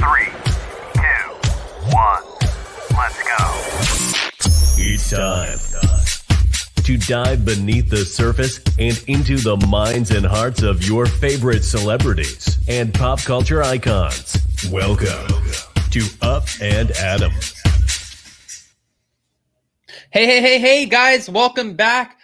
3, 2, 1, let's go. It's time to dive beneath the surface and into the minds and hearts of your favorite celebrities and pop culture icons. Welcome to Up and Adam. Hey, guys, welcome back.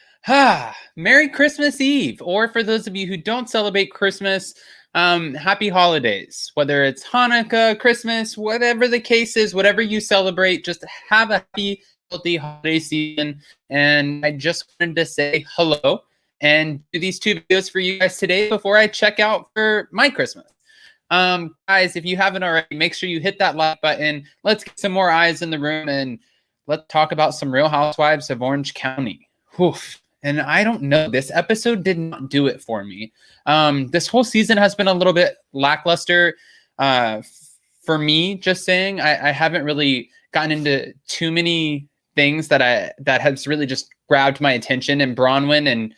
Merry Christmas Eve, or for those of you who don't celebrate Christmas, happy holidays. Whether it's Hanukkah, Christmas, whatever the case is, whatever you celebrate, just have a happy, healthy holiday season. And I just wanted to say hello and do these two videos for you guys today before I check out for my Christmas. Guys, if you haven't already, make sure you hit that like button. Let's get some more eyes in the room and let's talk about some Real Housewives of Orange County. Oof. And I don't know, this episode did not do it for me. This whole season has been a little bit lackluster for me, just saying. I haven't really gotten into too many things that has really just grabbed my attention, and BRAUNWYN and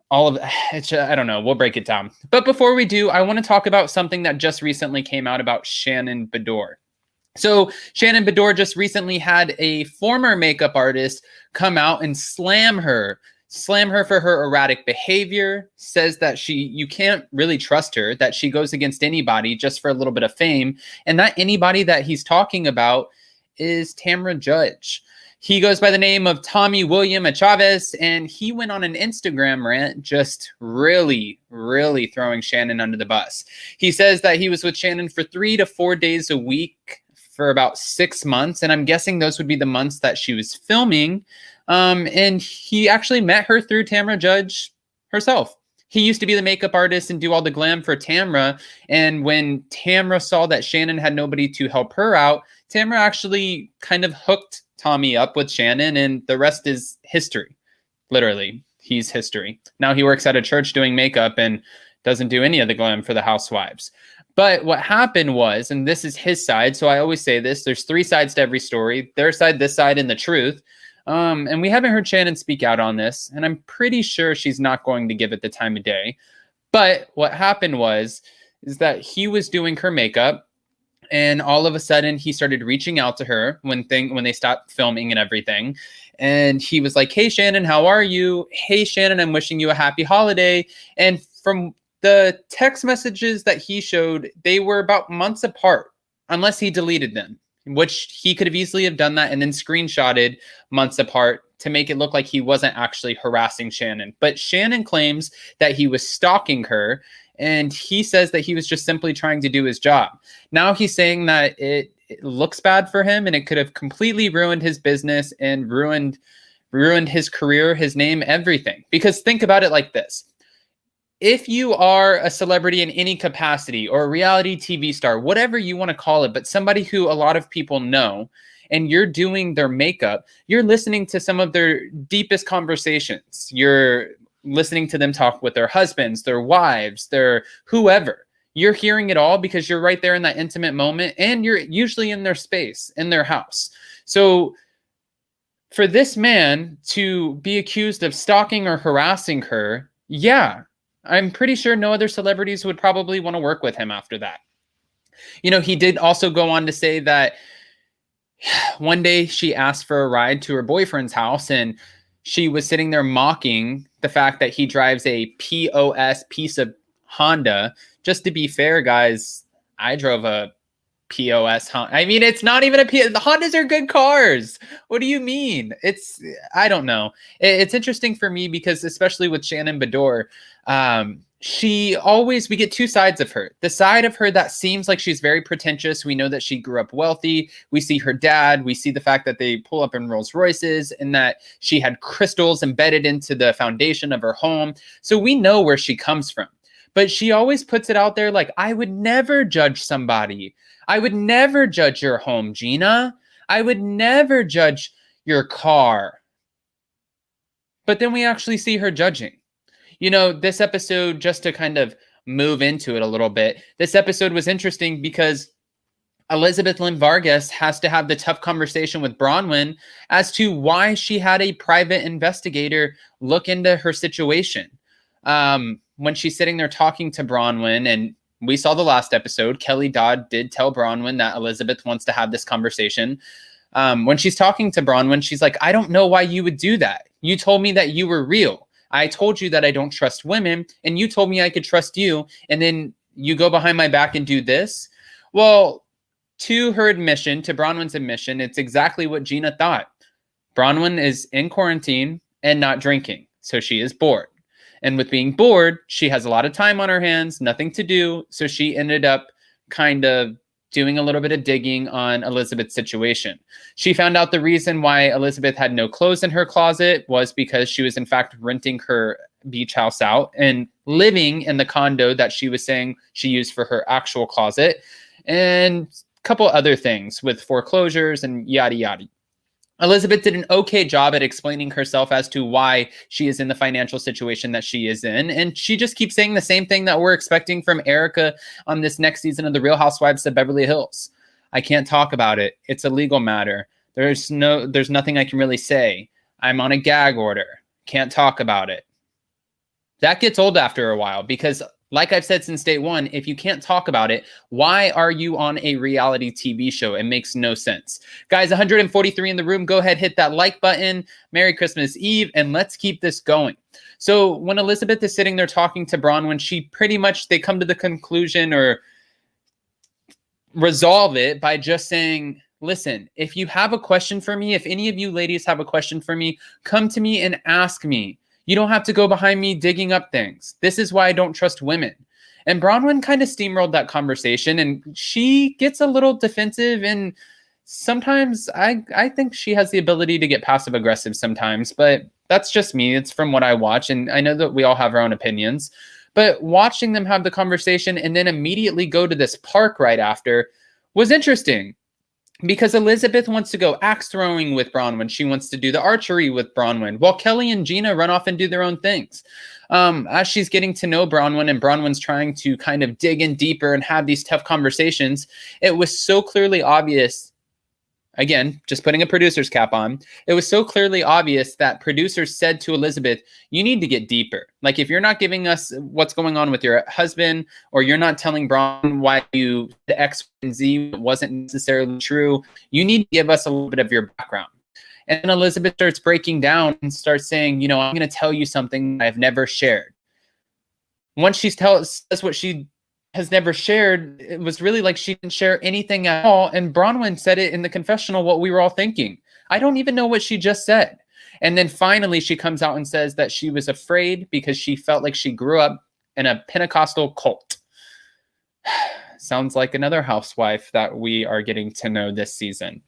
all of it. I don't know. We'll break it down. But before we do, I want to talk about something that just recently came out about Shannon Beador. So Shannon Beador just recently had a former makeup artist come out and slam her for her erratic behavior, says that you can't really trust her, that she goes against anybody just for a little bit of fame. And that anybody that he's talking about is Tamra Judge. He goes by the name of Tommy William Chavez, and he went on an Instagram rant just really throwing Shannon under the bus. He says that he was with Shannon for 3 to 4 days a week for about 6 months, and I'm guessing those would be the months that she was filming. And he actually met her through Tamra Judge herself. He used to be the makeup artist and do all the glam for Tamra. And when Tamra saw that Shannon had nobody to help her out, Tamra actually kind of hooked Tommy up with Shannon, and the rest is history. Literally, he's history. Now he works at a church doing makeup and doesn't do any of the glam for the housewives. But what happened was, and this is his side, so I always say this, there's 3 sides to every story: their side, this side, and the truth. And we haven't heard Shannon speak out on this, and I'm pretty sure she's not going to give it the time of day. But what happened is that he was doing her makeup, and all of a sudden he started reaching out to her when they stopped filming and everything. And he was like, "Hey Shannon, how are you? Hey Shannon, I'm wishing you a happy holiday." And from the text messages that he showed, they were about months apart, unless he deleted them, which he could have easily have done that and then screenshotted months apart to make it look like he wasn't actually harassing Shannon. But Shannon claims that he was stalking her, and he says that he was just simply trying to do his job. Now he's saying that it looks bad for him, and it could have completely ruined his business and ruined his career, his name, everything. Because think about it like this. If you are a celebrity in any capacity, or a reality TV star, whatever you want to call it, but somebody who a lot of people know, and you're doing their makeup, you're listening to some of their deepest conversations. You're listening to them talk with their husbands, their wives, their whoever. You're hearing it all because you're right there in that intimate moment, and you're usually in their space, in their house. So for this man to be accused of stalking or harassing her, yeah, I'm pretty sure no other celebrities would probably want to work with him after that. You know, he did also go on to say that one day she asked for a ride to her boyfriend's house, and she was sitting there mocking the fact that he drives a POS piece of Honda. Just to be fair, guys, I drove a POS Honda. I mean, it's not even a POS. The Hondas are good cars. What do you mean? I don't know. It's interesting for me because, especially with Shannon Beador, we get 2 sides of her. The side of her that seems like she's very pretentious. We know that she grew up wealthy. We see her dad. We see the fact that they pull up in Rolls Royces, and that she had crystals embedded into the foundation of her home. So we know where she comes from. But she always puts it out there like, I would never judge somebody. I would never judge your home, GINA. I would never judge your car. But then we actually see her judging. You know, this episode, just to kind of move into it a little bit, this episode was interesting because Elizabeth Lynn Vargas has to have the tough conversation with BRAUNWYN as to why she had a private investigator look into her situation. When she's sitting there talking to BRAUNWYN, and we saw the last episode. Kelly Dodd did tell BRAUNWYN that Elizabeth wants to have this conversation. When she's talking to BRAUNWYN, she's like, I don't know why you would do that. You told me that you were real. I told you that I don't trust women, and you told me I could trust you, and then you go behind my back and do this? Well, to her admission, to BRAUNWYN's admission, it's exactly what GINA thought. BRAUNWYN is in quarantine and not drinking, so she is bored. And with being bored, she has a lot of time on her hands, nothing to do, so she ended up kind of doing a little bit of digging on Elizabeth's situation. She found out the reason why Elizabeth had no clothes in her closet was because she was in fact renting her beach house out and living in the condo that she was saying she used for her actual closet, and a couple other things with foreclosures and yada yada. Elizabeth did an okay job at explaining herself as to why she is in the financial situation that she is in. And she just keeps saying the same thing that we're expecting from Erica on this next season of The Real Housewives of Beverly Hills. I can't talk about it. It's a legal matter. There's nothing I can really say. I'm on a gag order. Can't talk about it. That gets old after a while because, like I've said since day one, if you can't talk about it, why are you on a reality TV show? It makes no sense. Guys, 143 in the room. Go ahead, hit that like button. Merry Christmas Eve, and let's keep this going. So when Elizabeth is sitting there talking to BRAUNWYN, she pretty much, they come to the conclusion or resolve it by just saying, listen, if you have a question for me, if any of you ladies have a question for me, come to me and ask me. You don't have to go behind me digging up things. This is why I don't trust women. And BRAUNWYN kind of steamrolled that conversation, and she gets a little defensive, and sometimes I think she has the ability to get passive aggressive sometimes, but that's just me. It's from what I watch, and I know that we all have our own opinions. But watching them have the conversation and then immediately go to this park right after was interesting. Because Elizabeth wants to go axe throwing with BRAUNWYN. She wants to do the archery with BRAUNWYN, while Kelly and GINA run off and do their own things. As she's getting to know BRAUNWYN and BRAUNWYN's trying to kind of dig in deeper and have these tough conversations, it was so clearly obvious. Again, just putting a producer's cap on. It was so clearly obvious that producers said to Elizabeth, you need to get deeper. Like, if you're not giving us what's going on with your husband, or you're not telling BRAUNWYN why you the X and Z wasn't necessarily true, you need to give us a little bit of your background. And then Elizabeth starts breaking down and starts saying, I'm going to tell you something I've never shared. Once she says what she has never shared, it was really like she didn't share anything at all. And BRAUNWYN said it in the confessional, what we were all thinking. I don't even know what she just said. And then finally she comes out and says that she was afraid because she felt like she grew up in a Pentecostal cult. Sounds like another housewife that we are getting to know this season.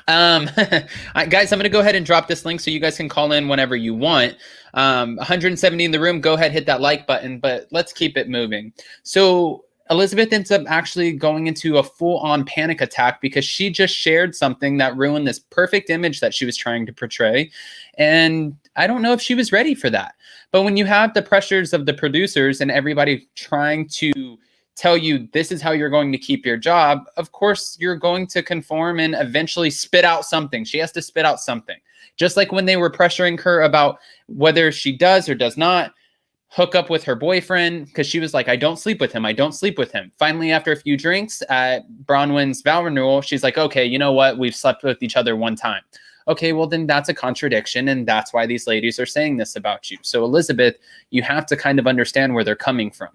Guys, I'm going to go ahead and drop this link so you guys can call in whenever you want. 170 in the room, go ahead, hit that like button, but let's keep it moving. So Elizabeth ends up actually going into a full-on panic attack because she just shared something that ruined this perfect image that she was trying to portray. And I don't know if she was ready for that. But when you have the pressures of the producers and everybody trying to tell you this is how you're going to keep your job, of course you're going to conform and eventually spit out something. She has to spit out something. Just like when they were pressuring her about whether she does or does not hook up with her boyfriend, because she was like, I don't sleep with him. I don't sleep with him. Finally, after a few drinks at BRAUNWYN's vow renewal, she's like, okay, you know what? We've slept with each other one time. Okay, well, then that's a contradiction, and that's why these ladies are saying this about you. So Elizabeth, you have to kind of understand where they're coming from.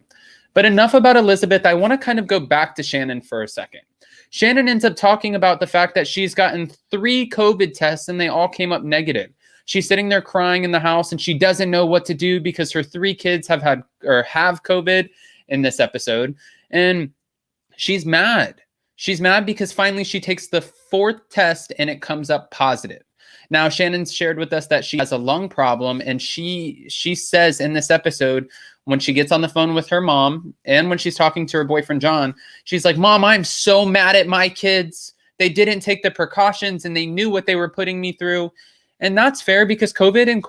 But enough about Elizabeth. I want to kind of go back to Shannon for a second. Shannon ends up talking about the fact that she's gotten 3 COVID tests and they all came up negative. She's sitting there crying in the house and she doesn't know what to do because her 3 kids have COVID in this episode. And she's mad. She's mad because finally she takes the 4th test and it comes up positive. Now, Shannon's shared with us that she has a lung problem, and she says in this episode, when she gets on the phone with her mom and when she's talking to her boyfriend, John, she's like, Mom, I'm so mad at my kids. They didn't take the precautions and they knew what they were putting me through. And that's fair because COVID and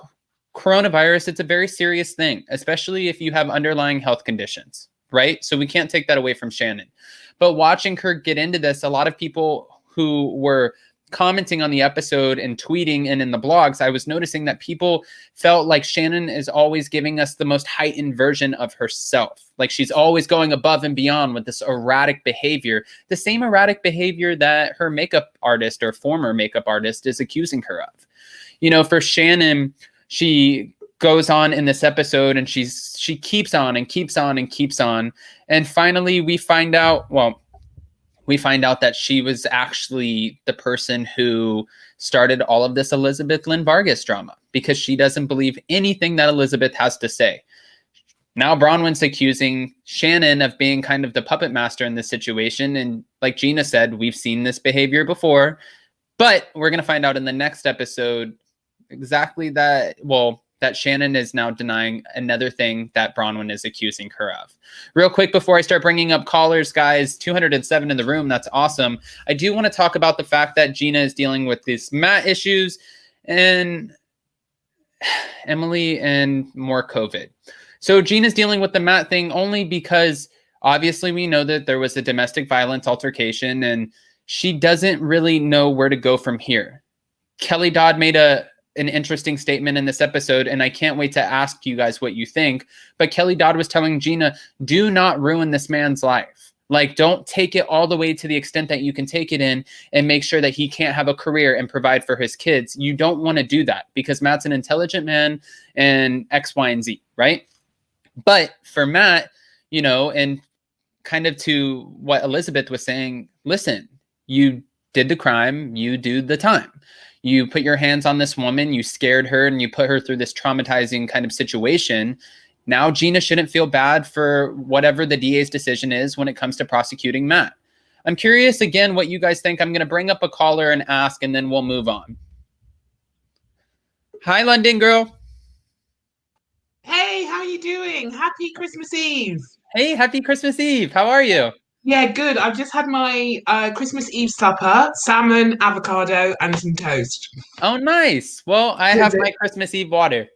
coronavirus, it's a very serious thing, especially if you have underlying health conditions, right? So we can't take that away from Shannon. But watching her get into this, a lot of people who were commenting on the episode and tweeting and in the blogs, I was noticing that people felt like Shannon is always giving us the most heightened version of herself. Like she's always going above and beyond with this erratic behavior, the same erratic behavior that her makeup artist or former makeup artist is accusing her of. You know, for Shannon, she goes on in this episode and she keeps on and keeps on and keeps on. And finally we find out that she was actually the person who started all of this Elizabeth Lynn Vargas drama because she doesn't believe anything that Elizabeth has to say. Now BRAUNWYN's accusing Shannon of being kind of the puppet master in this situation. And like Gina said, we've seen this behavior before, but we're going to find out in the next episode exactly that, that Shannon is now denying another thing that BRAUNWYN is accusing her of. Real quick, before I start bringing up callers, guys, 207 in the room. That's awesome. I do want to talk about the fact that Gina is dealing with these Matt issues and Emily and more COVID. So Gina's dealing with the Matt thing only because obviously we know that there was a domestic violence altercation and she doesn't really know where to go from here. Kelly Dodd made an interesting statement in this episode, and I can't wait to ask you guys what you think. But Kelly Dodd was telling Gina, do not ruin this man's life. Like, don't take it all the way to the extent that you can take it in and make sure that he can't have a career and provide for his kids. You don't want to do that because Matt's an intelligent man and X, Y, and Z, right? But for Matt, you know, and kind of to what Elizabeth was saying, listen, you did the crime, you do the time. You put your hands on this woman, you scared her, and you put her through this traumatizing kind of situation. Now Gina shouldn't feel bad for whatever the DA's decision is when it comes to prosecuting Matt. I'm curious, again, what you guys think. I'm going to bring up a caller and ask, and then we'll move on. Hi, London girl. Hey, how are you doing? Happy Christmas Eve. Hey, happy Christmas Eve. How are you? Yeah, good. I've just had my Christmas Eve supper, salmon, avocado, and some toast. Oh, nice. Well, I have my Christmas Eve water.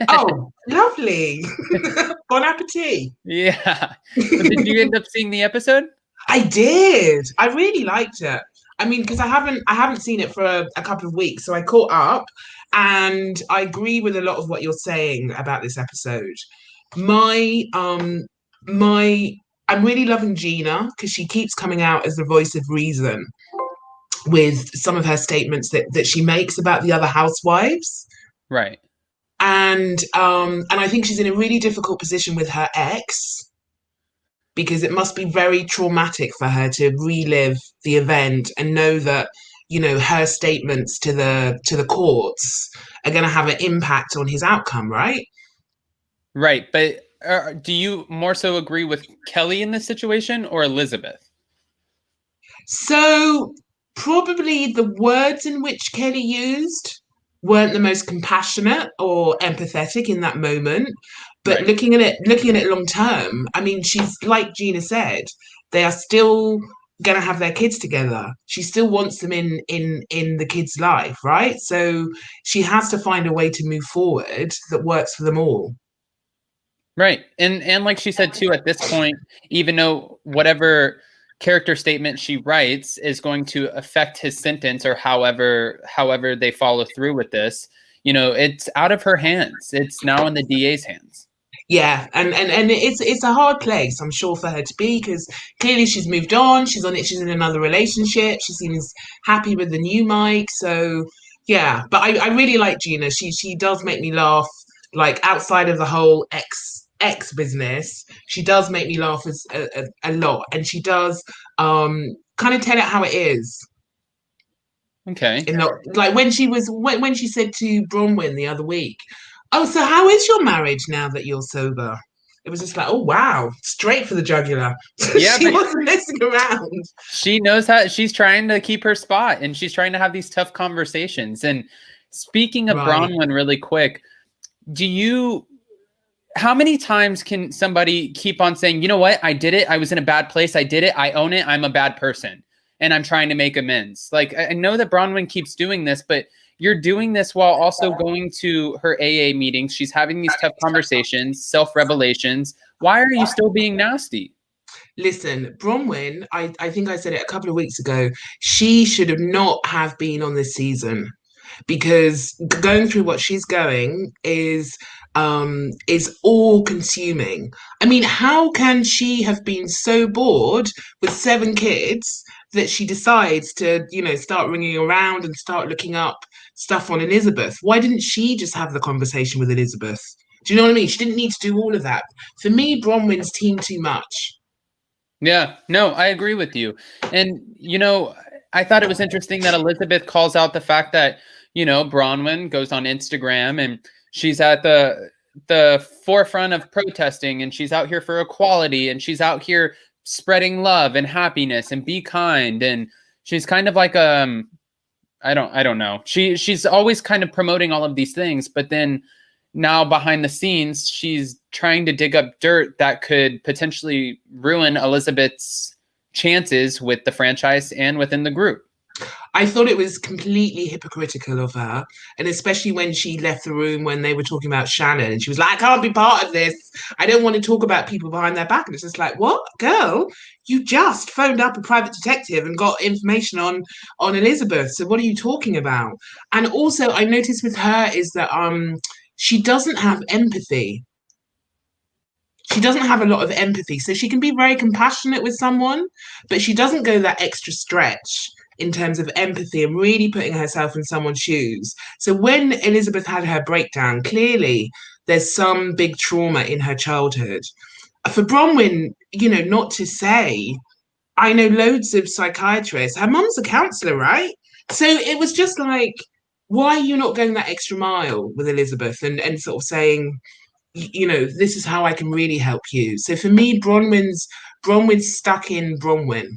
Oh, lovely. Bon appetit. Yeah. Did you end up seeing the episode? I did. I really liked it. I mean, because I haven't seen it for a couple of weeks, so I caught up, and I agree with a lot of what you're saying about this episode. I'm really loving Gina because she keeps coming out as the voice of reason with some of her statements that she makes about the other housewives. Right. And I think she's in a really difficult position with her ex because it must be very traumatic for her to relive the event and know that, you know, her statements to the courts are going to have an impact on his outcome, right? Right. But do you more so agree with Kelly in this situation or Elizabeth? So probably the words in which Kelly used weren't the most compassionate or empathetic in that moment. But right. looking at it long term, I mean, she's, like Gina said, they are still going to have their kids together. She still wants them in the kid's life, right? So she has to find a way to move forward that works for them all. Right. And like she said, too, at this point, even though whatever character statement she writes is going to affect his sentence or however they follow through with this, you know, it's out of her hands. It's now in the DA's hands. Yeah, and it's a hard place, I'm sure, for her to be because clearly she's moved on. She's in another relationship. She seems happy with the new Mike. So yeah, but I really like Gina. She does make me laugh. Like outside of the whole ex business, she does make me laugh a lot, and she does kind of tell it how it is. Okay. Like when she said to BRAUNWYN the other week, "Oh, so how is your marriage now that you're sober?" It was just like, oh wow, straight for the jugular. Yeah, she wasn't messing around. She knows how. She's trying to keep her spot, and she's trying to have these tough conversations. And speaking of BRAUNWYN, really quick, how many times can somebody keep on saying, you know what, I did it, I was in a bad place, I did it, I own it, I'm a bad person, and I'm trying to make amends? Like, I know that BRAUNWYN keeps doing this, but you're doing this while also going to her AA meetings. She's having these tough conversations, self-revelations. Why are you still being nasty? Listen, Bronwyn, I think I said it a couple of weeks ago. She should have not have been on this season because going through what she's going is all consuming. I mean, how can she have been so bored with 7 kids that she decides to, start ringing around and start looking up stuff on Elizabeth? Why didn't she just have the conversation with Elizabeth? Do you know what I mean? She didn't need to do all of that. For me, Bronwyn's team too much. Yeah, no, I agree with you. And, I thought it was interesting that Elizabeth calls out the fact that, Braunwyn goes on Instagram and she's at the forefront of protesting and she's out here for equality and she's out here spreading love and happiness and be kind. And she's kind of like, I don't know. She's always kind of promoting all of these things, but then now behind the scenes, she's trying to dig up dirt that could potentially ruin Elizabeth's chances with the franchise and within the group. I thought it was completely hypocritical of her, and especially when she left the room when they were talking about Shannon, and she was like, "I can't be part of this. I don't want to talk about people behind their back." And it's just like, "What, girl? You just phoned up a private detective and got information on Elizabeth. So what are you talking about?" And also, I noticed with her is that she doesn't have empathy. She doesn't have a lot of empathy. So she can be very compassionate with someone, but she doesn't go that extra stretch in terms of empathy and really putting herself in someone's shoes. So when Elizabeth had her breakdown, clearly there's some big trauma in her childhood. For Bronwyn, not to say, I know loads of psychiatrists. Her mum's a counsellor, right? So it was just like, why are you not going that extra mile with Elizabeth and sort of saying, this is how I can really help you? So for me, Bronwyn's stuck in Bronwyn.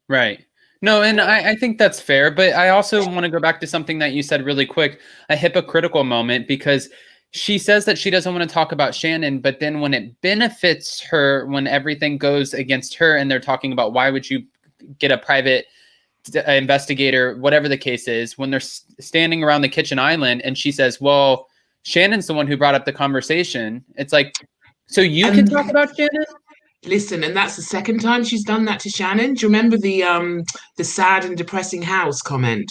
Right. No, and I think that's fair, but I also want to go back to something that you said really quick, a hypocritical moment, because she says that she doesn't want to talk about Shannon, but then when it benefits her, when everything goes against her and they're talking about why would you get a private investigator, whatever the case is, when they're standing around the kitchen island and she says, well, Shannon's the one who brought up the conversation. It's like, so you can talk about Shannon? Listen, and that's the second time she's done that to Shannon. Do you remember the sad and depressing house comment?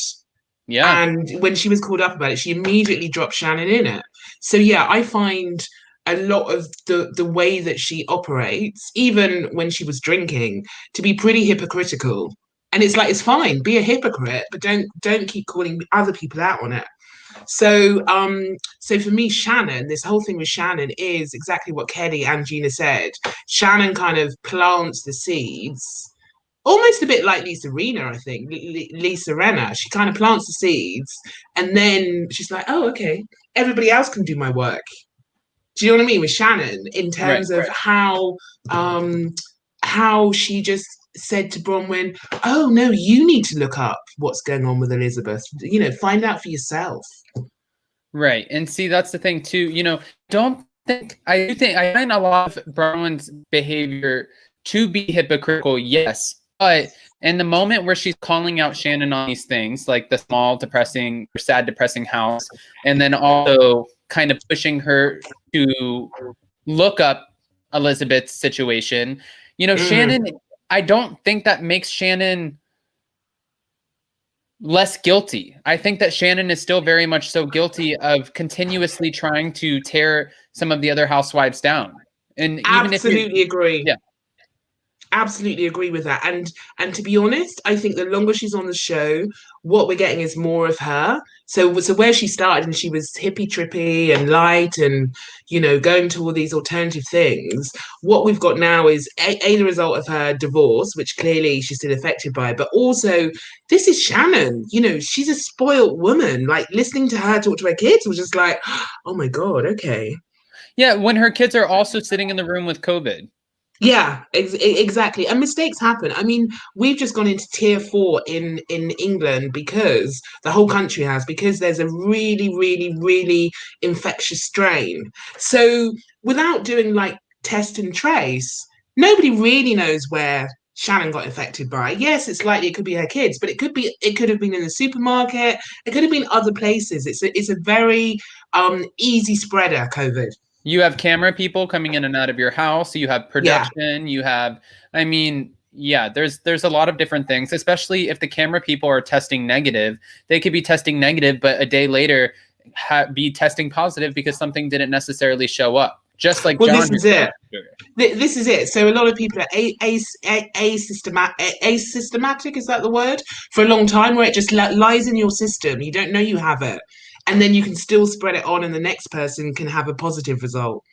Yeah. And when she was called up about it, she immediately dropped Shannon in it. So yeah, I find a lot of the way that she operates, even when she was drinking, to be pretty hypocritical. And it's like, it's fine, be a hypocrite, but don't keep calling other people out on it. So so for me, Shannon, this whole thing with Shannon is exactly what Kelly and Gina said. Shannon kind of plants the seeds, almost a bit like Lisa Rinna, I think. Lisa Rinna, she kind of plants the seeds, and then she's like, "Oh, okay, everybody else can do my work." Do you know what I mean with Shannon in terms of how she just said to Bronwyn, "Oh no, you need to look up what's going on with Elizabeth. Find out for yourself." Right. And see, that's the thing too, don't think, I find a lot of Bronwyn's behavior to be hypocritical, yes, but in the moment where she's calling out Shannon on these things, like the small, depressing, or sad, depressing house, and then also kind of pushing her to look up Elizabeth's situation, Shannon, I don't think that makes Shannon less guilty. I think that Shannon is still very much so guilty of continuously trying to tear some of the other housewives down. And even absolutely agree. Yeah. Absolutely agree with that. And to be honest, I think the longer she's on the show, what we're getting is more of her. So where she started and she was hippie trippy and light and going to all these alternative things, what we've got now is a the result of her divorce, which clearly she's still affected by, but also this is Shannon. She's a spoiled woman. Like listening to her talk to her kids was just like, oh my God, okay. Yeah, when her kids are also sitting in the room with COVID. Yeah, exactly. And mistakes happen. I mean, we've just gone into tier 4 in England because the whole country has, because there's a really, really, really infectious strain. So without doing like test and trace, nobody really knows where Shannon got infected by. Yes, it's likely it could be her kids, but it could have been in the supermarket. It could have been other places. It's a very easy spreader, COVID. You have camera people coming in and out of your house. You have Yeah. production. You have, I mean, yeah, there's a lot of different things, especially if the camera people are testing negative. They could be testing negative, but a day later be testing positive because something didn't necessarily show up. Just like Well, John. this is it. This is it. So a lot of people are asystematic, is that the word? For a long time, where it just lies in your system. You don't know you have it. And then you can still spread it on and the next person can have a positive result.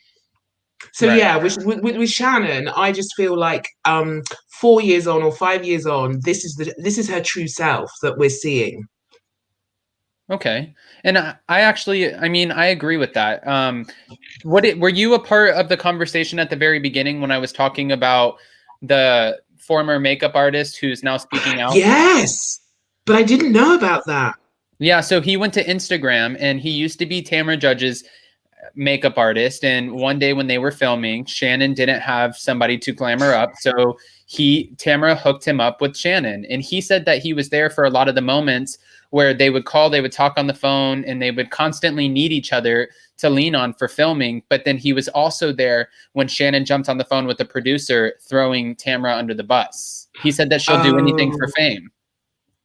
So Right. yeah, with Shannon, I just feel like 4 years on or 5 years on, this is her true self that we're seeing. Okay. And I actually, I mean, I agree with that. Were you a part of the conversation at the very beginning when I was talking about the former makeup artist who's now speaking out? Yes, but I didn't know about that. Yeah, so he went to Instagram and he used to be Tamra Judge's makeup artist. And one day when they were filming, Shannon didn't have somebody to glam her up. So Tamra hooked him up with Shannon. And he said that he was there for a lot of the moments where they would call, they would talk on the phone, and they would constantly need each other to lean on for filming. But then he was also there when Shannon jumped on the phone with the producer, throwing Tamra under the bus. He said that she'll do anything for fame.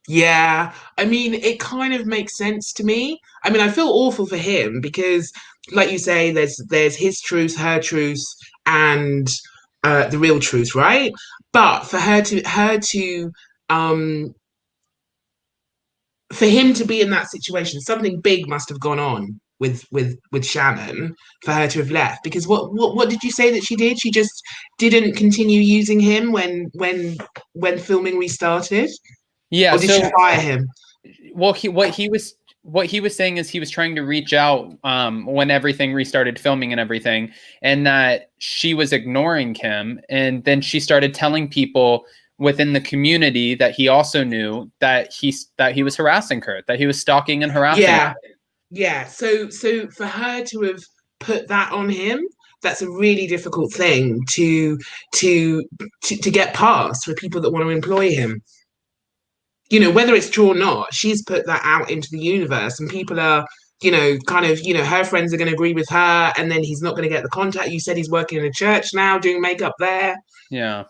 Yeah, I mean, it kind of makes sense to me. I mean, I feel awful for him because, like you say, there's his truth, her truth, and the real truth, right? But for for him to be in that situation, something big must have gone on with Shannon for her to have left. Because what did you say that she did? She just didn't continue using him when filming restarted. Yeah, Or did she fire him? Well, what he was saying is he was trying to reach out when everything restarted filming and everything, and that she was ignoring him. And then she started telling people within the community that he also knew that he was harassing her, that he was stalking and harassing her. Yeah. So for her to have put that on him, that's a really difficult thing to get past for people that want to employ him. You know, whether it's true or not, she's put that out into the universe, and people are, her friends are going to agree with her, and then he's not going to get the contact. You said he's working in a church now, doing makeup there. Yeah.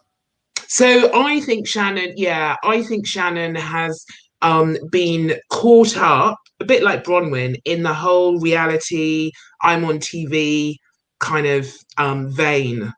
So I think Shannon has been caught up, a bit like BRAUNWYN, in the whole reality, I'm on TV kind of vein.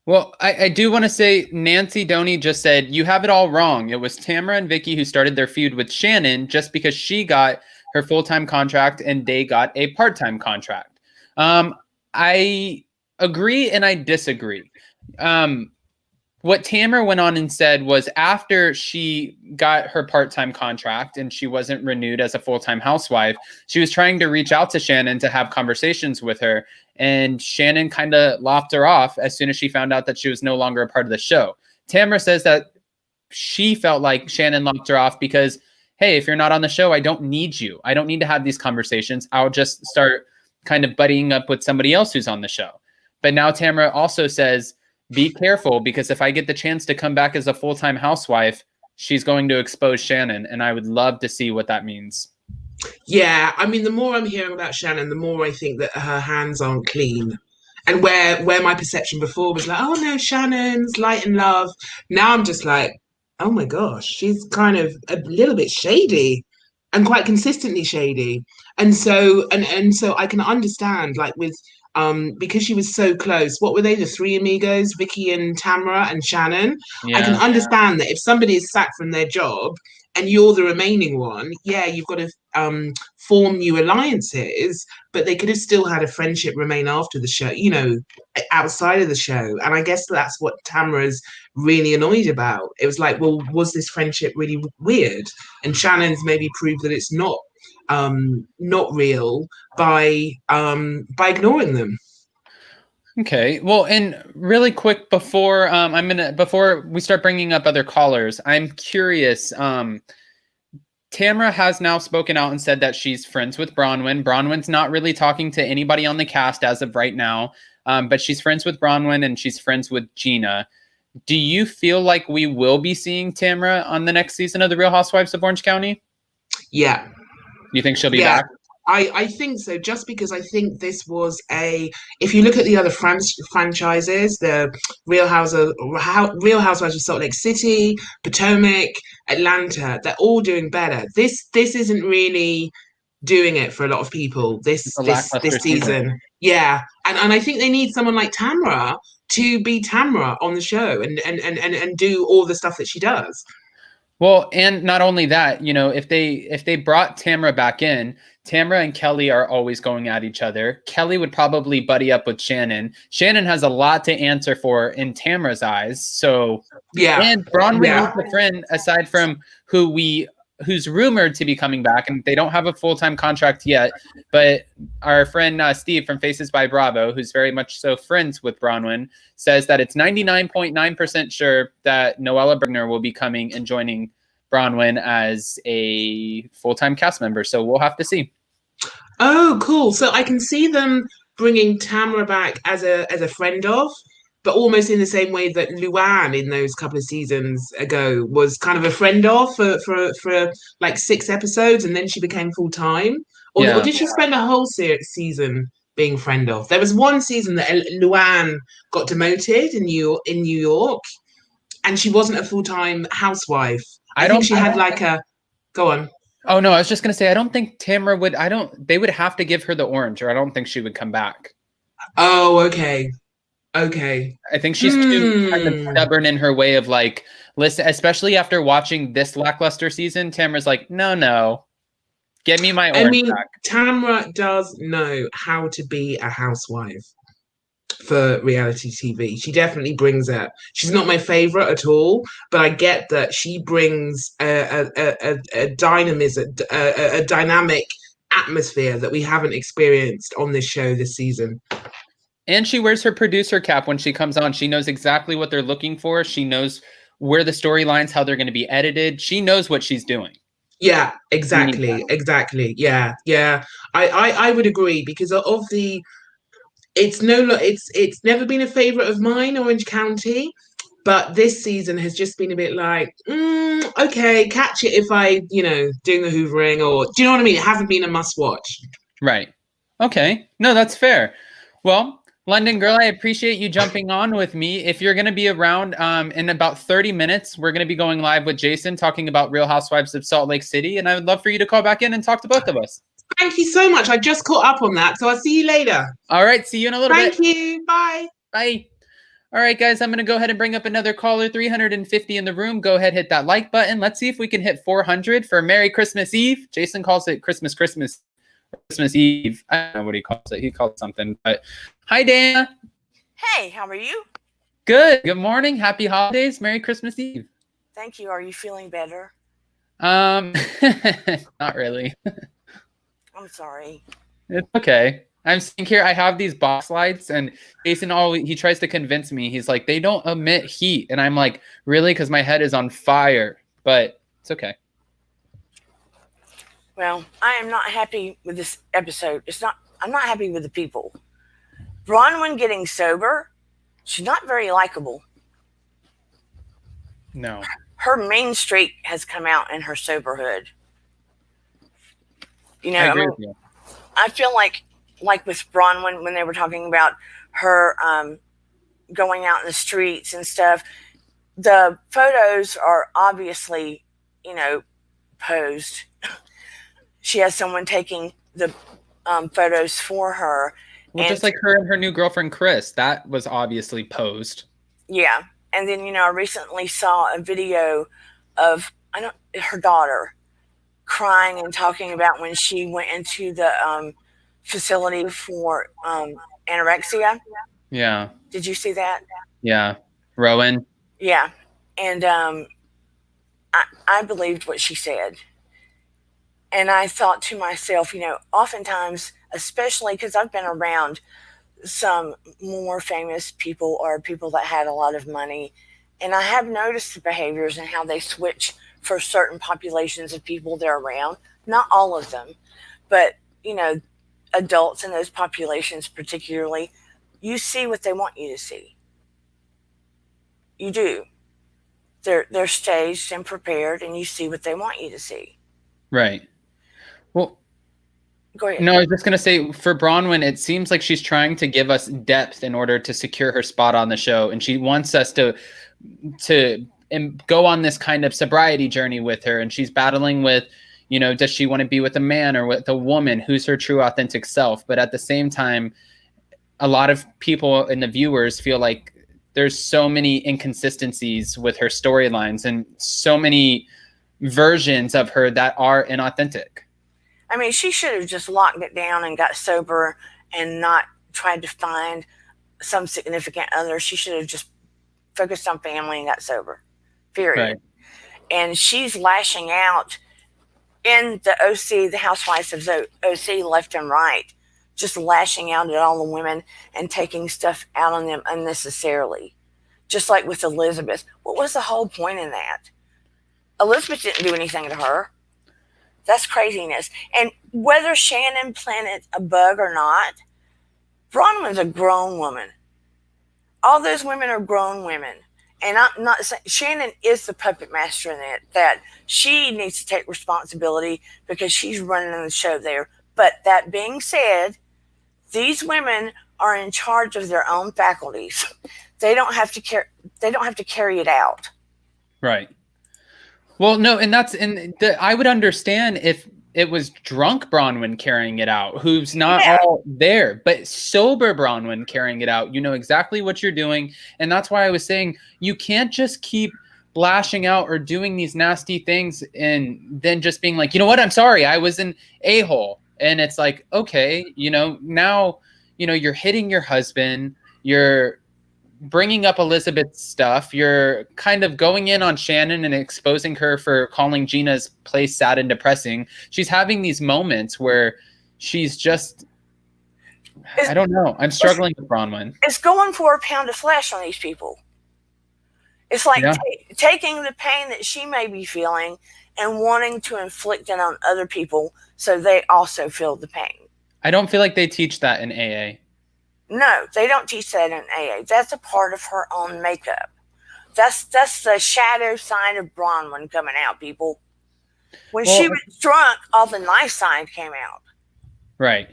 Well, I do want to say Nancy Doney just said, you have it all wrong. It was Tamra and Vicky who started their feud with Shannon just because she got her full-time contract and they got a part-time contract. I agree and I disagree. What Tamra went on and said was after she got her part-time contract and she wasn't renewed as a full-time housewife, she was trying to reach out to Shannon to have conversations with her. And Shannon kind of lopped her off as soon as she found out that she was no longer a part of the show. Tamra says that she felt like Shannon lopped her off because, hey, if you're not on the show, I don't need you. I don't need to have these conversations. I'll just start kind of buddying up with somebody else who's on the show. But now Tamra also says, be careful, because if I get the chance to come back as a full-time housewife, she's going to expose Shannon, and I would love to see what that means. Yeah, I mean, the more I'm hearing about Shannon, the more I think that her hands aren't clean. And where my perception before was like, oh no, Shannon's light and love. Now I'm just like, oh my gosh, she's kind of a little bit shady and quite consistently shady. And so I can understand, like, with because she was so close. What were they, the three amigos, Vicky and Tamra and Shannon? I can understand that if somebody is sacked from their job and you're the remaining one, yeah, you've got to form new alliances, but they could have still had a friendship remain after the show, you know, outside of the show. And I guess that's what Tamra's really annoyed about. It was like, well, was this friendship really weird? And Shannon's maybe proved that it's not real by ignoring them. Okay. Well, and really quick before before we start bringing up other callers, I'm curious. Tamra has now spoken out and said that she's friends with BRAUNWYN. BRAUNWYN's not really talking to anybody on the cast as of right now, but she's friends with BRAUNWYN and she's friends with GINA. Do you feel like we will be seeing Tamra on the next season of The Real Housewives of Orange County? Yeah. You think she'll be back? I think so, just because I think this was if you look at the other franchises, the Real Housewives of Salt Lake City, Potomac, Atlanta, they're all doing better. This isn't really doing it for a lot of people It's a this lackluster season. season. Yeah. And I think they need someone like Tamra to be Tamra on the show and do all the stuff that she does. Well, and not only that, if they brought Tamra back in, Tamra and Kelly are always going at each other. Kelly would probably buddy up with Shannon. Shannon has a lot to answer for in Tamra's eyes. So Yeah. And BRAUNWYN needs a friend aside from who's rumored to be coming back, and they don't have a full-time contract yet. But our friend Steve from Faces by Bravo, who's very much so friends with BRAUNWYN, says that it's 99.9% sure that Noella Bergner will be coming and joining BRAUNWYN as a full-time cast member. So we'll have to see. Oh, cool. So I can see them bringing Tamra back as a friend of, but almost in the same way that Luann in those couple of seasons ago was kind of a friend of for like 6 episodes, and then she became full time. Or did she spend a whole season being friend of? There was one season that Luann got demoted in New York, and she wasn't a full time housewife. I think she had like a. Go on. Oh no, I was just gonna say I don't think Tamra would. They would have to give her the orange, or I don't think she would come back. Oh, okay. Okay. I think she's too kind of stubborn in her way of like, listen, especially after watching this lackluster season, Tamra's like, no, get me my orange back. Tamra does know how to be a housewife for reality TV. She definitely brings it. She's not my favorite at all, but I get that she brings a dynamism, a dynamic atmosphere that we haven't experienced on this show this season. And she wears her producer cap when she comes on. She knows exactly what they're looking for. She knows where the storylines, how they're going to be edited. She knows what she's doing. Yeah, exactly. Yeah. I would agree, because of the it's never been a favorite of mine, Orange County, but this season has just been a bit like, okay, catch it if I, doing the hoovering, or do you know what I mean? It hasn't been a must watch. Right. Okay. No, that's fair. Well, London Girl, I appreciate you jumping on with me. If you're going to be around in about 30 minutes, we're going to be going live with Jason talking about Real Housewives of Salt Lake City, and I would love for you to call back in and talk to both of us. Thank you so much. I just caught up on that, so I'll see you later. All right. See you in a little bit. Thank you. Bye. Bye. All right, guys, I'm going to go ahead and bring up another caller, 350 in the room. Go ahead, hit that like button. Let's see if we can hit 400 for Merry Christmas Eve. Jason calls it Christmas Eve. I don't know what he calls it. He calls it something. But hi, Dana. Hey, how are you? Good. Good morning. Happy holidays. Merry Christmas Eve. Thank you. Are you feeling better? Not really. I'm sorry. It's okay. I'm sitting here. I have these box lights, and Jason he tries to convince me. He's like, they don't emit heat, and I'm like, really? Because my head is on fire. But it's okay. Well, I am not happy with this episode. I'm not happy with the people. BRAUNWYN getting sober, she's not very likable. No. Her main streak has come out in her soberhood. I agree with you. I feel like with BRAUNWYN, when they were talking about her going out in the streets and stuff, the photos are obviously, posed. She has someone taking the photos for her. Well, just like her and her new girlfriend, Chris, that was obviously posed. Yeah. And then, I recently saw a video of her daughter crying and talking about when she went into the facility for anorexia. Yeah. Did you see that? Yeah. Rowan. Yeah. And I believed what she said. And I thought to myself, oftentimes, especially because I've been around some more famous people or people that had a lot of money, and I have noticed the behaviors and how they switch for certain populations of people they're around. Not all of them, but, adults in those populations particularly, you see what they want you to see. You do. They're staged and prepared, and you see what they want you to see. Right. Well, Go ahead. No, I was just gonna say for Bronwyn, it seems like she's trying to give us depth in order to secure her spot on the show, and she wants us to go on this kind of sobriety journey with her. And she's battling with, does she want to be with a man or with a woman? Who's her true, authentic self? But at the same time, a lot of people and the viewers feel like there's so many inconsistencies with her storylines and so many versions of her that are inauthentic. I mean, she should have just locked it down and got sober and not tried to find some significant other. She should have just focused on family and got sober, period. Right. And she's lashing out in the OC, the Housewives of the OC, left and right, just lashing out at all the women and taking stuff out on them unnecessarily. Just like with Elizabeth. What was the whole point in that? Elizabeth didn't do anything to her. That's craziness. And whether Shannon planted a bug or not, Bronwyn's a grown woman. All those women are grown women. And I'm not saying Shannon is the puppet master in it, that she needs to take responsibility because she's running the show there. But that being said, these women are in charge of their own faculties. They don't have to carry it out. Right. Well, no, and I would understand if it was drunk Bronwyn carrying it out, who's not all there, but sober Bronwyn carrying it out. You know exactly what you're doing. And that's why I was saying you can't just keep lashing out or doing these nasty things and then just being like, you know what, I'm sorry, I was an a-hole. And it's like, okay, now, you're hitting your husband, you're bringing up Elizabeth's stuff, you're kind of going in on Shannon and exposing her for calling Gina's place sad and depressing. She's having these moments where she's just, I don't know. I'm struggling with Bronwyn. It's going for a pound of flesh on these people. It's like taking the pain that she may be feeling and wanting to inflict it on other people so they also feel the pain. I don't feel like they teach that in AA. No, they don't teach that in AA. That's a part of her own makeup. That's the shadow side of Bronwyn coming out, people. When she was drunk, all the nice side came out. Right.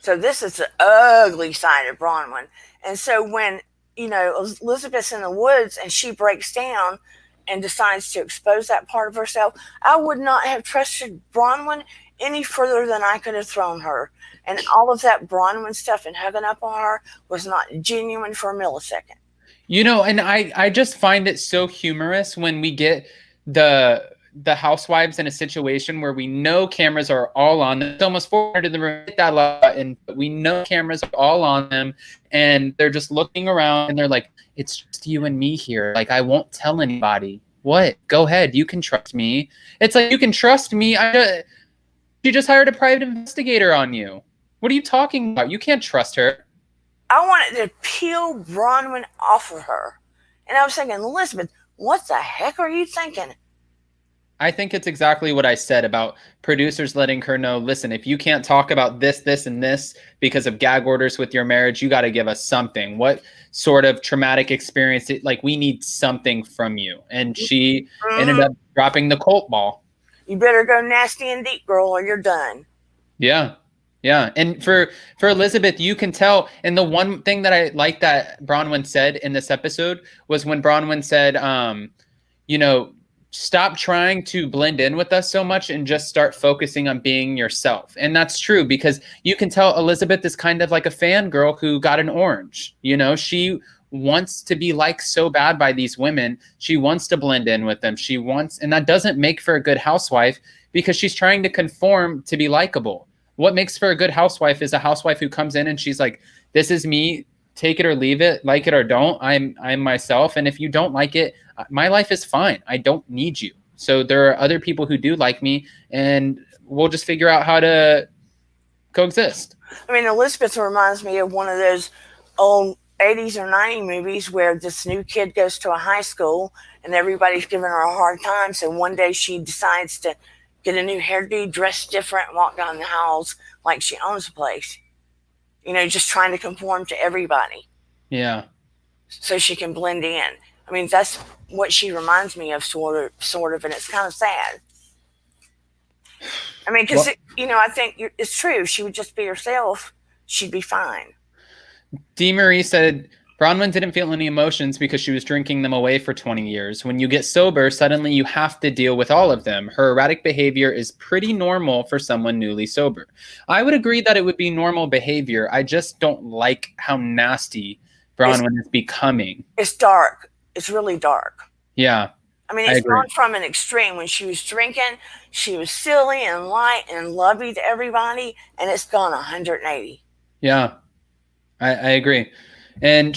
So this is the ugly side of Bronwyn. And so when, Elizabeth's in the woods and she breaks down and decides to expose that part of herself, I would not have trusted Bronwyn any further than I could have thrown her. And all of that Bronwyn stuff and hugging up on her was not genuine for a millisecond. And I just find it so humorous when we get the housewives in a situation where we know cameras are all on them. It's almost 400 in the room, hit that button, but we know cameras are all on them, and they're just looking around and they're like, it's just you and me here. Like, I won't tell anybody. What? Go ahead. You can trust me. It's like, you can trust me. She just hired a private investigator on you. What are you talking about? You can't trust her. I wanted to peel Bronwyn off of her. And I was thinking, Elizabeth, what the heck are you thinking? I think it's exactly what I said about producers letting her know, listen, if you can't talk about this, this, and this because of gag orders with your marriage, you got to give us something. What sort of traumatic experience? We need something from you. And she ended up dropping the Colt ball. You better go nasty and deep, girl, or you're done. Yeah. Yeah. And for Elizabeth, you can tell. And the one thing that I like that Bronwyn said in this episode was when Bronwyn said, stop trying to blend in with us so much and just start focusing on being yourself. And that's true, because you can tell Elizabeth is kind of like a fangirl who got an orange. She wants to be liked so bad by these women. She wants to blend in with them. And that doesn't make for a good housewife because she's trying to conform to be likable. What makes for a good housewife is a housewife who comes in and she's like, this is me, take it or leave it, like it or don't. I'm myself. And if you don't like it, my life is fine. I don't need you. So there are other people who do like me, and we'll just figure out how to coexist. I mean, Elizabeth reminds me of one of those old 80s or 90s movies where this new kid goes to a high school and everybody's giving her a hard time. So one day she decides to get a new hairdo, dress different, and walk down the halls like she owns the place. Just trying to conform to everybody. Yeah. So she can blend in. I mean, that's what she reminds me of, sort of, and it's kind of sad. I mean, because, I think it's true. If she would just be herself, she'd be fine. Dee Marie said, Bronwyn didn't feel any emotions because she was drinking them away for 20 years. When you get sober, suddenly you have to deal with all of them. Her erratic behavior is pretty normal for someone newly sober. I would agree that it would be normal behavior. I just don't like how nasty Bronwyn is becoming. It's dark. It's really dark. Yeah. I mean, it's gone from an extreme. When she was drinking, she was silly and light and lovey to everybody, and it's gone 180. Yeah, I agree. And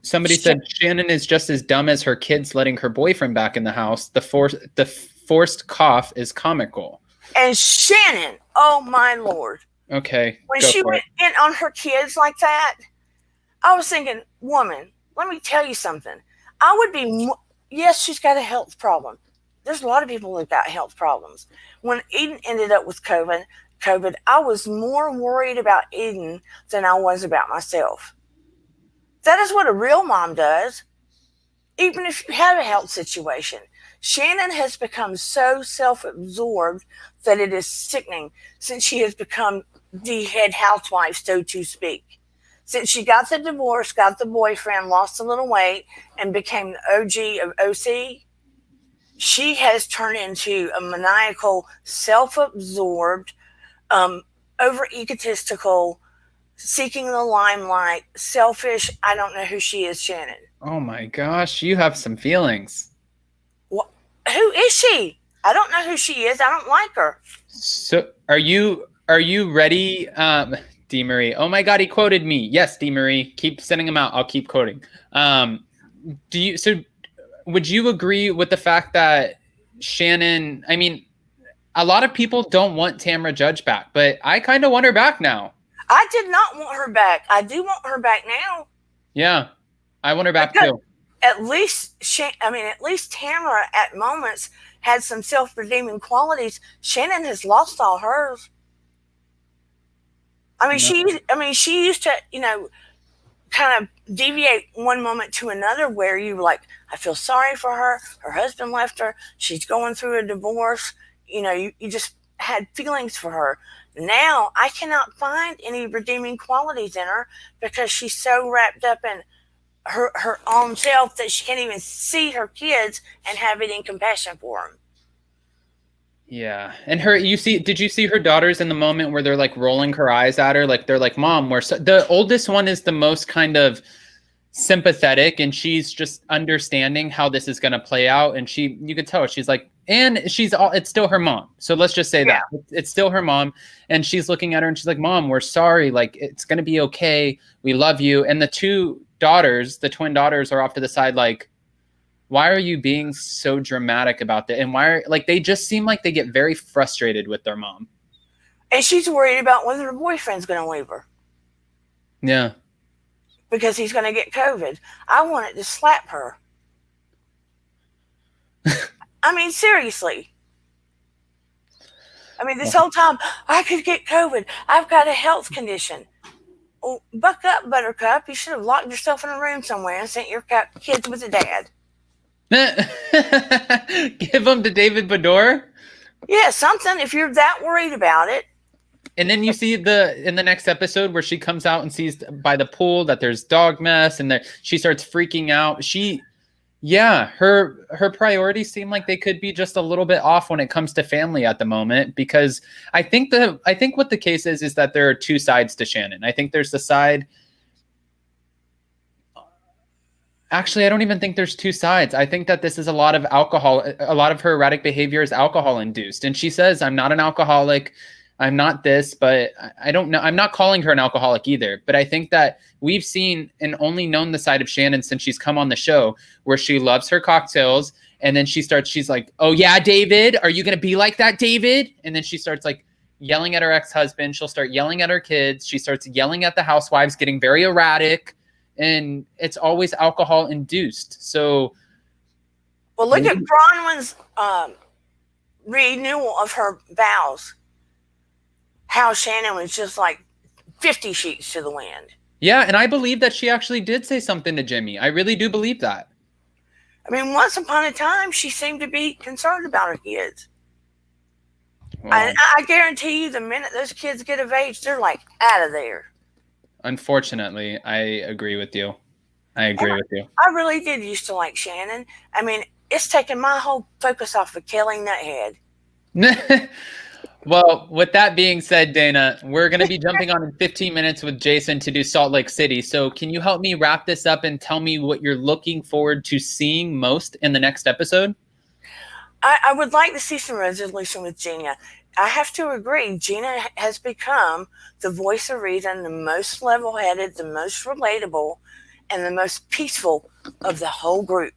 somebody said Shannon is just as dumb as her kids letting her boyfriend back in the house. The forced cough is comical. And Shannon, oh my Lord. Okay. When she went in on her kids like that, I was thinking, woman, let me tell you something. I would be, yes, she's got a health problem. There's a lot of people that got health problems. When Eden ended up with COVID, I was more worried about Eden than I was about myself. That is what a real mom does, even if you have a health situation. Shannon has become so self-absorbed that it is sickening since she has become the head housewife, so to speak. Since she got the divorce, got the boyfriend, lost a little weight, and became the OG of OC, she has turned into a maniacal, self-absorbed, over-egotistical, seeking the limelight, selfish. I don't know who she is, Shannon. Oh my gosh, you have some feelings. Who is she? I don't know who she is. I don't like her. So are you ready, Dee Marie? Oh my God, he quoted me. Yes, Dee Marie, keep sending them out. I'll keep quoting. Would you agree with the fact that Shannon? I mean, a lot of people don't want Tamra Judge back, but I kind of want her back now. I did not want her back. I do want her back now. Yeah, I want her back too. At least Tamra at moments had some self-redeeming qualities. Shannon has lost all hers. I mean, she used to, kind of deviate one moment to another where you were like, I feel sorry for her. Her husband left her. She's going through a divorce. You just had feelings for her. Now I cannot find any redeeming qualities in her because she's so wrapped up in her own self that she can't even see her kids and have any compassion for them. Yeah. And did you see her daughters in the moment where they're like rolling her eyes at her? Like they're like, Mom, the oldest one is the most kind of sympathetic, and she's just understanding how this is going to play out. And you could tell she's like, and it's still her mom. So let's just say that it's still her mom. And she's looking at her and she's like, Mom, we're sorry. Like, it's going to be okay. We love you. And the twin daughters are off to the side. Like, why are you being so dramatic about that? And they just seem like they get very frustrated with their mom. And she's worried about whether her boyfriend's going to leave her. Yeah. Because he's going to get COVID. I wanted to slap her. I mean, seriously. I mean, this whole time, I could get COVID. I've got a health condition. Oh, buck up, Buttercup. You should have locked yourself in a room somewhere and sent your kids with a dad. Give them to David Beador? Yeah, something, if you're that worried about it. And then you see in the next episode where she comes out and sees by the pool that there's dog mess, and she starts freaking out. Her priorities seem like they could be just a little bit off when it comes to family at the moment, because I think what the case is that there are two sides to Shannon. I think there's the side. Actually, I don't even think there's two sides. I think that this is a lot of alcohol. A lot of her erratic behavior is alcohol induced. And she says, I'm not an alcoholic. I'm not this, but I don't know. I'm not calling her an alcoholic either. But I think that we've seen and only known the side of Shannon since she's come on the show, where she loves her cocktails. And then she's like, oh yeah, David, are you going to be like that, David? And then she starts like yelling at her ex-husband. She'll start yelling at her kids. She starts yelling at the housewives, getting very erratic. And it's always alcohol induced. So, well, look at Bronwyn's renewal of her vows. How Shannon was just like 50 sheets to the wind. Yeah, and I believe that she actually did say something to Jimmy. I really do believe that. I mean, once upon a time, she seemed to be concerned about her kids. Well, I guarantee you, the minute those kids get of age, they're like out of there. unfortunately, I agree with you. I really did used to like Shannon. I mean, it's taken my whole focus off of Kelly Nuthead. Well, with that being said, Dana, we're going to be jumping on in 15 minutes with Jason to do Salt Lake City. So can you help me wrap this up and tell me what you're looking forward to seeing most in the next episode? I would like to see some resolution with GINA. I have to agree, GINA has become the voice of reason, the most level-headed, the most relatable, and the most peaceful of the whole group.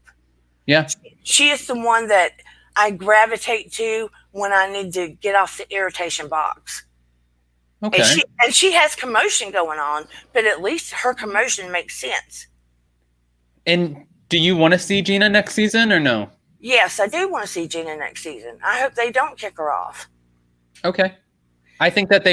Yeah. She is the one that I gravitate to when I need to get off the irritation box. Okay. And she has commotion going on, but at least her commotion makes sense. And do you want to see GINA next season or no? Yes, I do want to see GINA next season. I hope they don't kick her off. Okay. I think that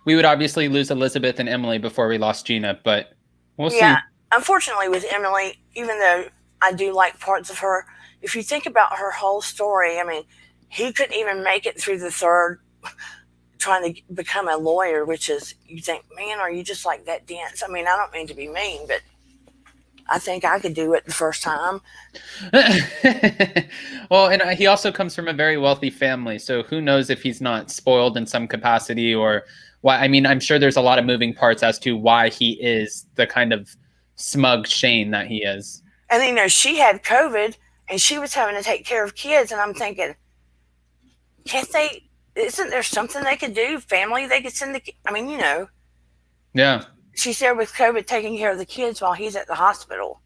we would obviously lose Elizabeth and Emily before we lost GINA, but we'll see. Unfortunately with Emily, even though I do like parts of her, if you think about her whole story, I mean, he couldn't even make it through the third trying to become a lawyer, which is, you think, man, are you just like that dense? I mean, I don't mean to be mean, but I think I could do it the first time. Well, and he also comes from a very wealthy family, so who knows if he's not spoiled in some capacity or why. I mean, I'm sure there's a lot of moving parts as to why he is the kind of smug Shane that he is. And you know, she had COVID and she was having to take care of kids, and I'm thinking, isn't there something they could do? Family they could send I mean, you know. Yeah. She's there with COVID taking care of the kids while he's at the hospital.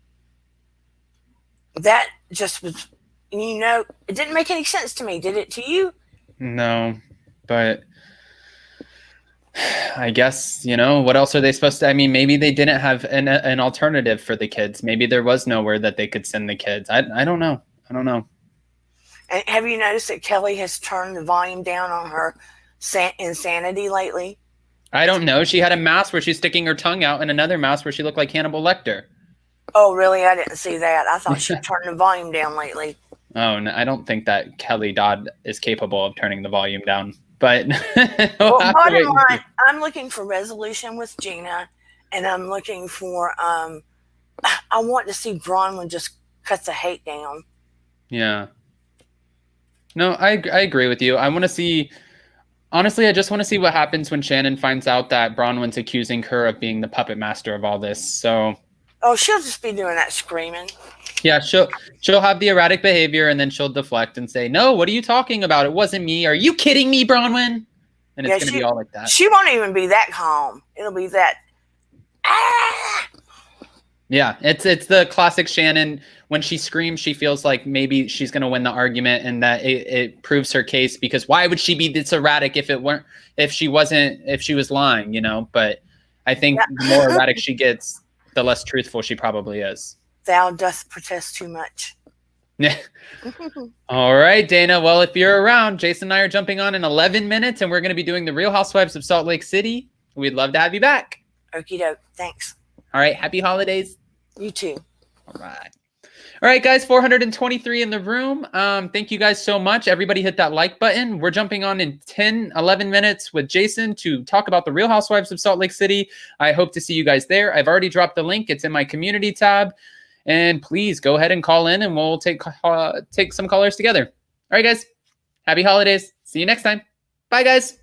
That just was, you know, it didn't make any sense to me. Did it to you? No, but I guess, you know, what else are they supposed to? I mean, maybe they didn't have an alternative for the kids. Maybe there was nowhere that they could send the kids. I don't know. I don't know. And have you noticed that Kelly has turned the volume down on her insanity lately? I don't know. She had a mask where she's sticking her tongue out and another mask where she looked like Hannibal Lecter. Oh, really? I didn't see that. I thought she turned the volume down lately. Oh, no, I don't think that Kelly Dodd is capable of turning the volume down. But well, bottom line, I'm looking for resolution with GINA, and I'm looking for I want to see BRAUNWYN just cut the hate down. Yeah. No, I agree with you. I want to see. Honestly, I just want to see what happens when Shannon finds out that BRAUNWYN's accusing her of being the puppet master of all this. So. Oh, she'll just be doing that screaming. Yeah, she'll have the erratic behavior and then she'll deflect and say, "No, what are you talking about? It wasn't me. Are you kidding me, BRAUNWYN?" And it's going to be all like that. She won't even be that calm. It'll be that. Ah! Yeah, it's the classic Shannon. When she screams, she feels like maybe she's going to win the argument and that it proves her case, because why would she be this erratic if she was lying, you know? But I think the more erratic she gets, the less truthful she probably is. Thou dost protest too much. Yeah. All right, Dana. Well, if you're around, Jason and I are jumping on in 11 minutes and we're going to be doing the Real Housewives of Salt Lake City. We'd love to have you back. Okie doke. Thanks. All right. Happy holidays. You too. All right. All right, guys, 423 in the room. Thank you guys so much. Everybody hit that like button. We're jumping on in 11 minutes with Jason to talk about the Real Housewives of Salt Lake City. I hope to see you guys there. I've already dropped the link. It's in my community tab. And please go ahead and call in and we'll take some callers together. All right, guys. Happy holidays. See you next time. Bye, guys.